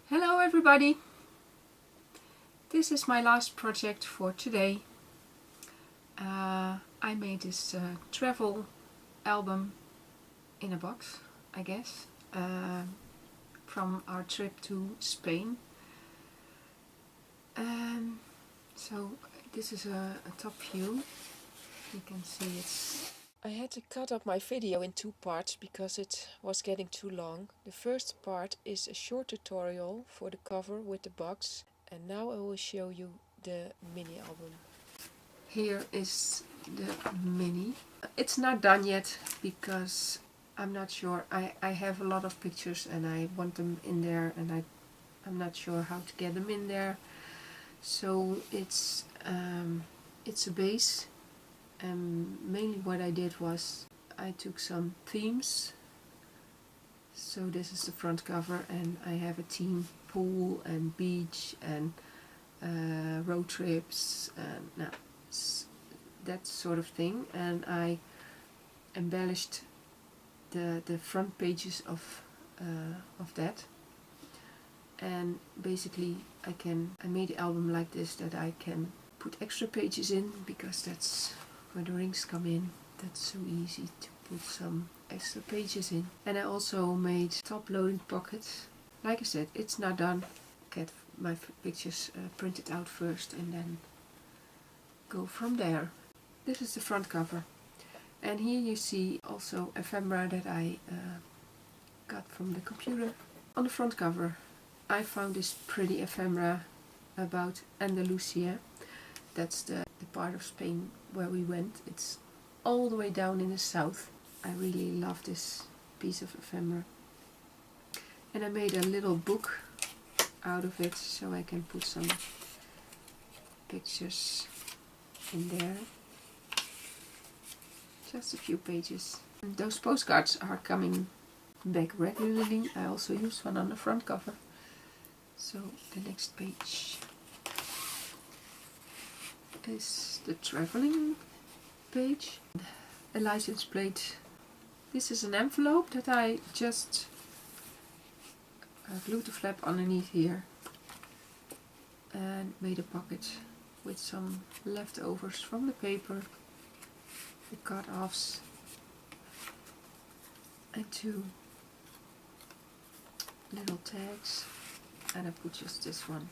Hello everybody! This is my last project for today. I made this travel album in a box, I guess, from our trip to Spain. So this is a top view. You can see it's... I had to cut up my video in two parts because it was getting too long. The first part is a short tutorial for the cover with the box, and now I will show you the mini album. Here is the mini. It's not done yet because I'm not sure. I have a lot of pictures and I want them in there, and I'm not sure how to get them in there. So it's a base. Mainly what I did was I took some themes. So this is the front cover, and I have a theme: pool and beach and road trips and that sort of thing. And I embellished the front pages of that. And basically I made the album like this, that I can put extra pages in, because that's where the rings come in. That's so easy to put some extra pages in. And I also made top loading pockets. Like I said, it's not done. Get my pictures printed out first and then go from there. This is the front cover. And here you see also ephemera that I got from the computer. On the front cover I found this pretty ephemera about Andalusia. That's the part of Spain where we went. It's all the way down in the south. I really love this piece of ephemera. And I made a little book out of it, so I can put some pictures in there. Just a few pages. And those postcards are coming back regularly. I also used one on the front cover. So the next page is the traveling page. A license plate. This is an envelope that I just glued the flap underneath here and made a pocket with some leftovers from the paper, the cut-offs, and two little tags. And I put just this one.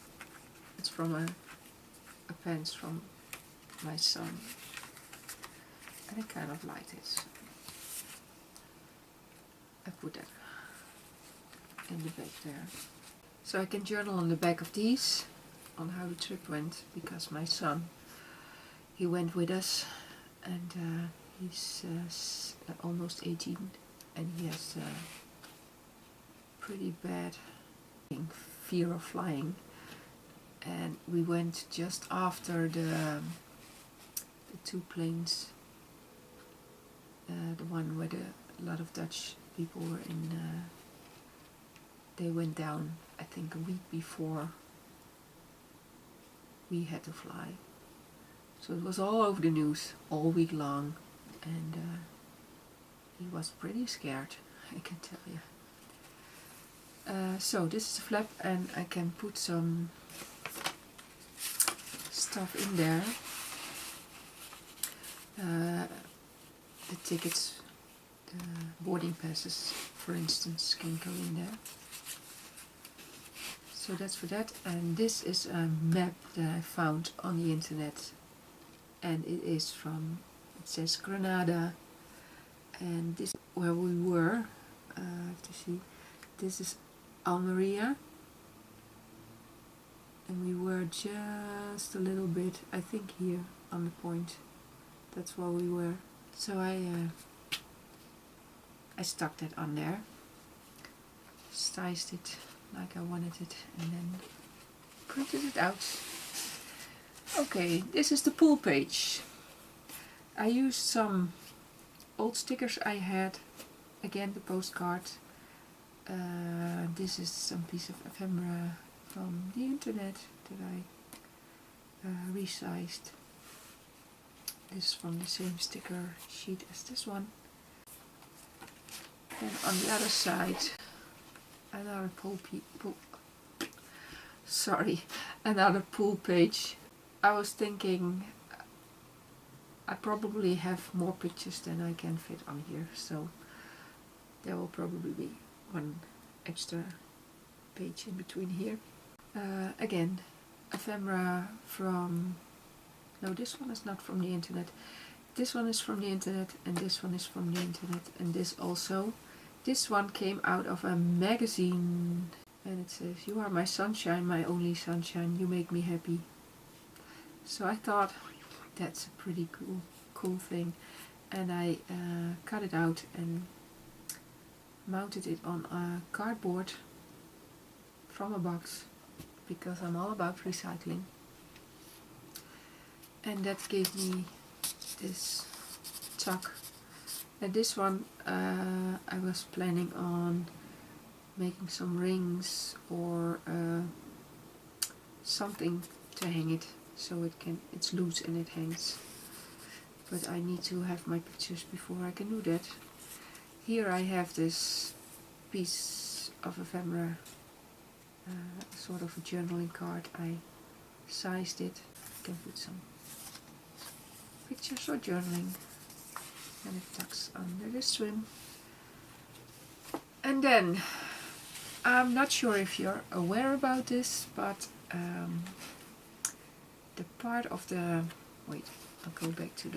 It's from a pants from my son, and I kind of liked it. I put that in the back there. So I can journal on the back of these on how the trip went, because my son, he went with us, and he's almost 18, and he has pretty bad fear of flying. And we went just after the two planes, the one where a lot of Dutch people were in. They went down, I think, a week before we had to fly. So it was all over the news all week long, and he was pretty scared, I can tell you. So this is a flap, and I can put some stuff in there. The tickets, the boarding passes, for instance, can go in there. So that's for that. And this is a map that I found on the internet, and it is from, it says Granada, and this is where we were. I have to see. This is Almeria, and we were just a little bit, I think, here on the point. That's where we were. So I stuck that on there, sized it like I wanted it, and then printed it out. Okay, this is the pool page. I used some old stickers I had, again the postcard. This is some piece of ephemera from the internet that I resized. This is from the same sticker sheet as this one. And on the other side, another sorry, another pool page. I was thinking I probably have more pictures than I can fit on here, so there will probably be one extra page in between here. Again, ephemera from, no, this one is not from the internet. This one is from the internet, and this one is from the internet, and this also. This one came out of a magazine, and it says, "You are my sunshine, my only sunshine, you make me happy." So I thought that's a pretty cool thing, and I cut it out and mounted it on a cardboard from a box, because I'm all about recycling. And that gave me this tuck. And this one I was planning on making some rings or something to hang it, so it's loose and it hangs. But I need to have my pictures before I can do that. Here I have this piece of ephemera, sort of a journaling card. I sized it. I can put some pictures or journaling, and it tucks under the swim. And then, I'm not sure if you're aware about this, but the part of the, wait, I'll go back to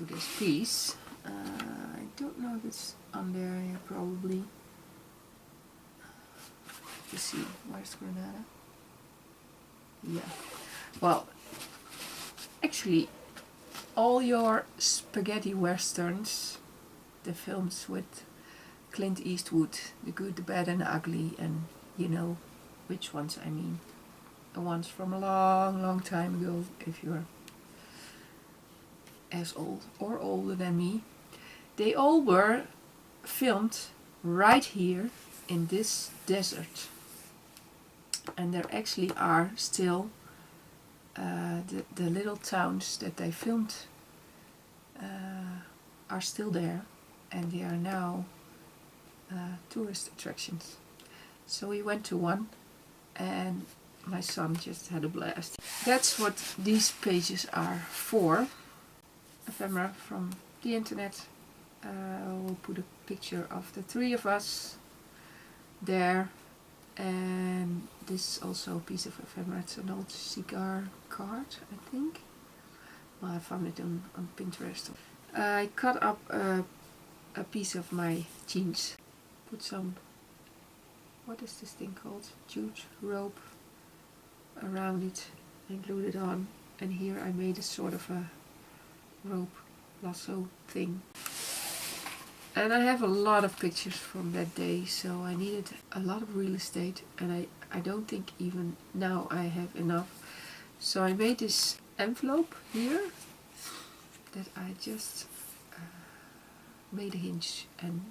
this piece. I don't know if it's on there. Yeah, probably. Let's see, where's Granada? Yeah. Well, actually, all your spaghetti westerns, the films with Clint Eastwood, The Good, the Bad and the Ugly, and you know which ones I mean. The ones from a long time ago, if you're as old or older than me. They all were filmed right here in this desert. And there actually are still the little towns that they filmed are still there, and they are now tourist attractions. So we went to one, and my son just had a blast. That's what these pages are for. Ephemera from the internet. We'll put a picture of the three of us there, and this is also a piece of ephemera. It's an old cigar card, I think. Well, I found it on Pinterest. I cut up a piece of my jeans, put some, what is this thing called? Jute rope around it and glued it on, and here I made a sort of a rope lasso thing. And I have a lot of pictures from that day, so I needed a lot of real estate, and I don't think even now I have enough. So I made this envelope here that I just made a hinge and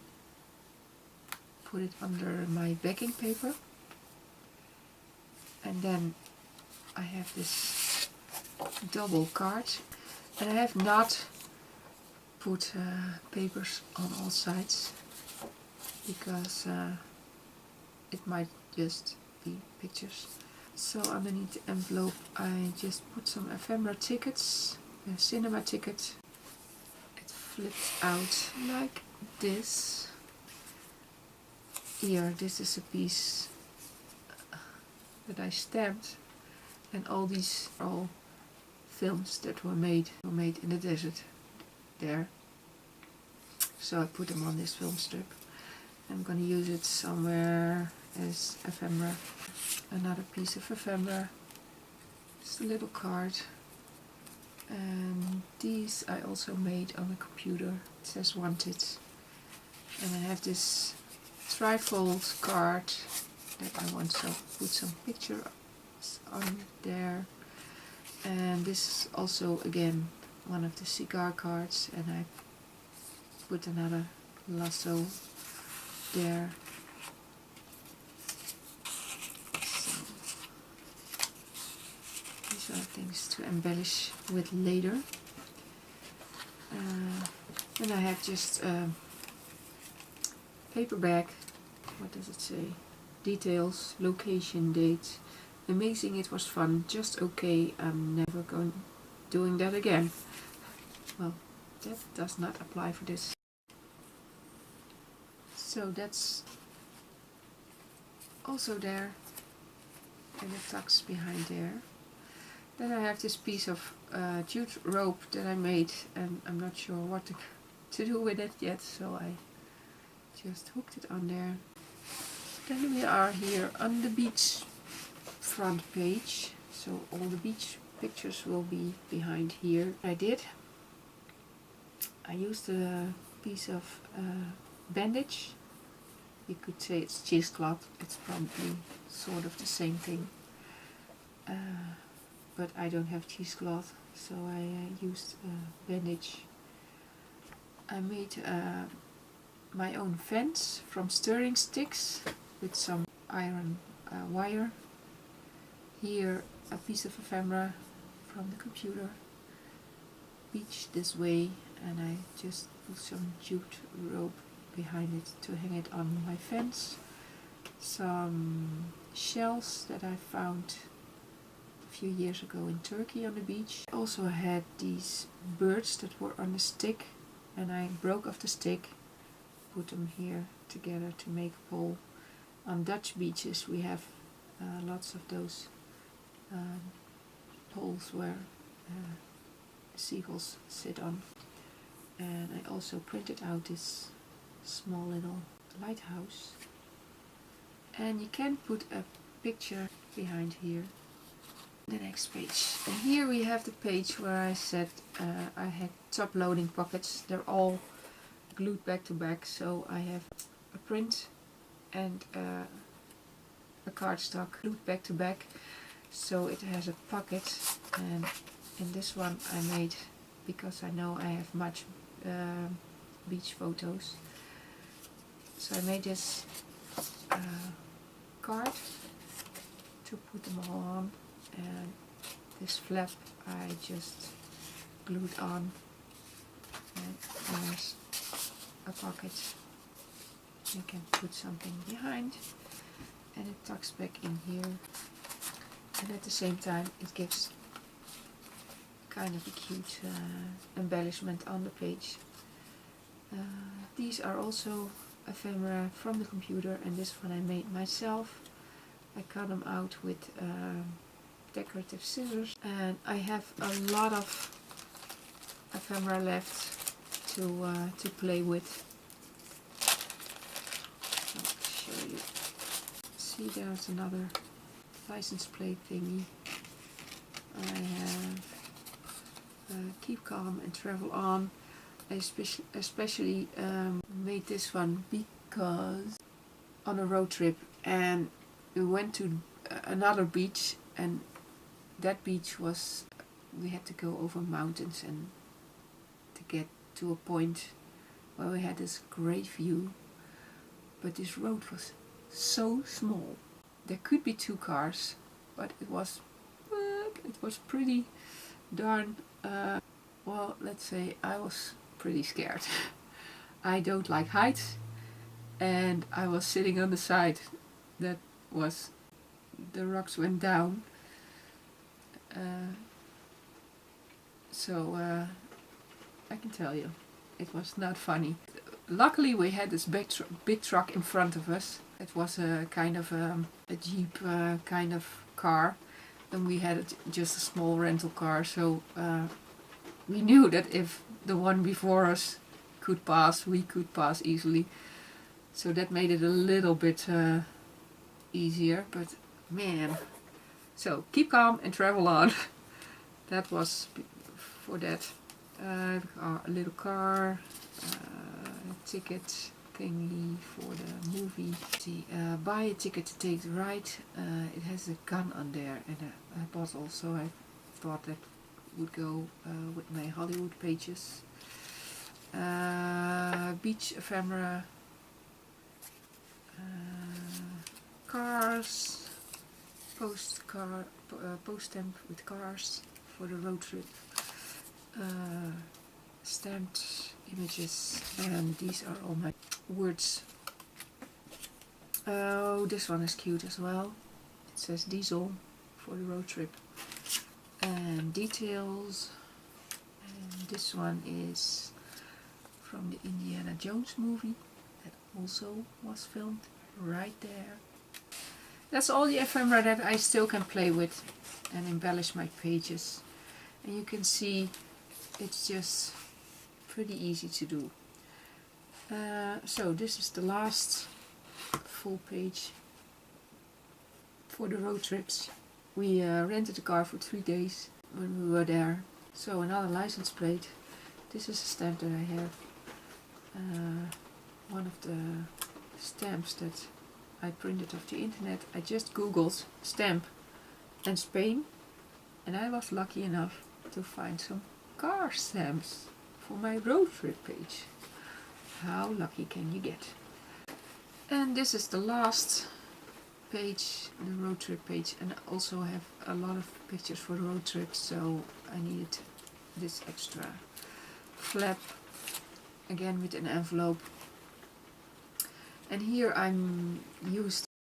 put it under my backing paper. And then I have this double card, and I have not put papers on all sides because it might just be pictures. So underneath the envelope I just put some ephemera tickets, a cinema ticket. It flips out like this. Here, this is a piece that I stamped, and all these are all films that were made in the desert there. So I put them on this film strip. I'm going to use it somewhere as ephemera. Another piece of ephemera. Just a little card. And these I also made on the computer. It says wanted. And I have this trifold card that I want to put some pictures on there. And this is also again one of the cigar cards, and I put another lasso there. So these are things to embellish with later. And I have just a paper bag. What does it say? details, location, dates. Amazing, it was fun, just okay, I'm never doing that again. Well, that does not apply for this. So that's also there, and it tucks behind there. Then I have this piece of jute rope that I made, and I'm not sure what to do with it yet, so I just hooked it on there. Then we are here on the beach front page, so all the beach pictures will be behind here. I used a piece of bandage. You could say it's cheesecloth, it's probably sort of the same thing. But I don't have cheesecloth, so I used bandage. I made my own fence from stirring sticks with some iron wire. Here a piece of ephemera from the computer, beach this way, and I just put some jute rope behind it to hang it on my fence. Some shells that I found a few years ago in Turkey on the beach. I also had these birds that were on a stick, and I broke off the stick, put them here together to make a pole. On Dutch beaches we have lots of those poles where seagulls sit on. And I also printed out this small little lighthouse, and you can put a picture behind here. The next page, and here we have the page where I said I had top loading pockets. They're all glued back to back, so I have a print and a cardstock glued back to back, so it has a pocket. And in this one I made, because I know I have much beach photos, so I made this card to put them all on, and this flap I just glued on, and there's a pocket. You can put something behind, and it tucks back in here, and at the same time it gives kind of a cute embellishment on the page. These are also ephemera from the computer, and this one I made myself. I cut them out with decorative scissors, and I have a lot of ephemera left to play with. I'll show you. See, there's another license plate thingy. I have Keep Calm and Travel On. I especially made this one because on a road trip, and we went to another beach, and that beach was, we had to go over mountains and to get to a point where we had this great view, but this road was so small. There could be 2 cars, but it was pretty darn well, let's say I was pretty scared. I don't like heights, and I was sitting on the side that was, the rocks went down, so I can tell you, it was not funny. Luckily we had this big truck in front of us. It was a kind of a jeep kind of car, and we had just a small rental car, so we knew that if the one before us could pass, we could pass easily. So that made it a little bit easier, but man. So keep calm and travel on. That was for that. A little car, ticket thingy for the movie. See, buy a ticket to take the ride. It has a gun on there and a bottle, so I thought that would go with my Hollywood pages. Beach ephemera, cars, post stamp with cars for the road trip, stamped images, and these are all my words Oh, this one is cute as well. It says diesel for the road trip. And details. And this one is from the Indiana Jones movie that also was filmed right there. That's all the ephemera that I still can play with and embellish my pages. And you can see it's just pretty easy to do. So this is the last full page for the road trips. We rented a car for 3 days when we were there. So another license plate. This is a stamp that I have. One of the stamps that I printed off the internet. I just googled stamp and Spain, and I was lucky enough to find some car stamps for my road trip page. How lucky can you get? And this is the last page, the road trip page, and I also have a lot of pictures for the road trip, so I needed this extra flap, again with an envelope. And here I'm used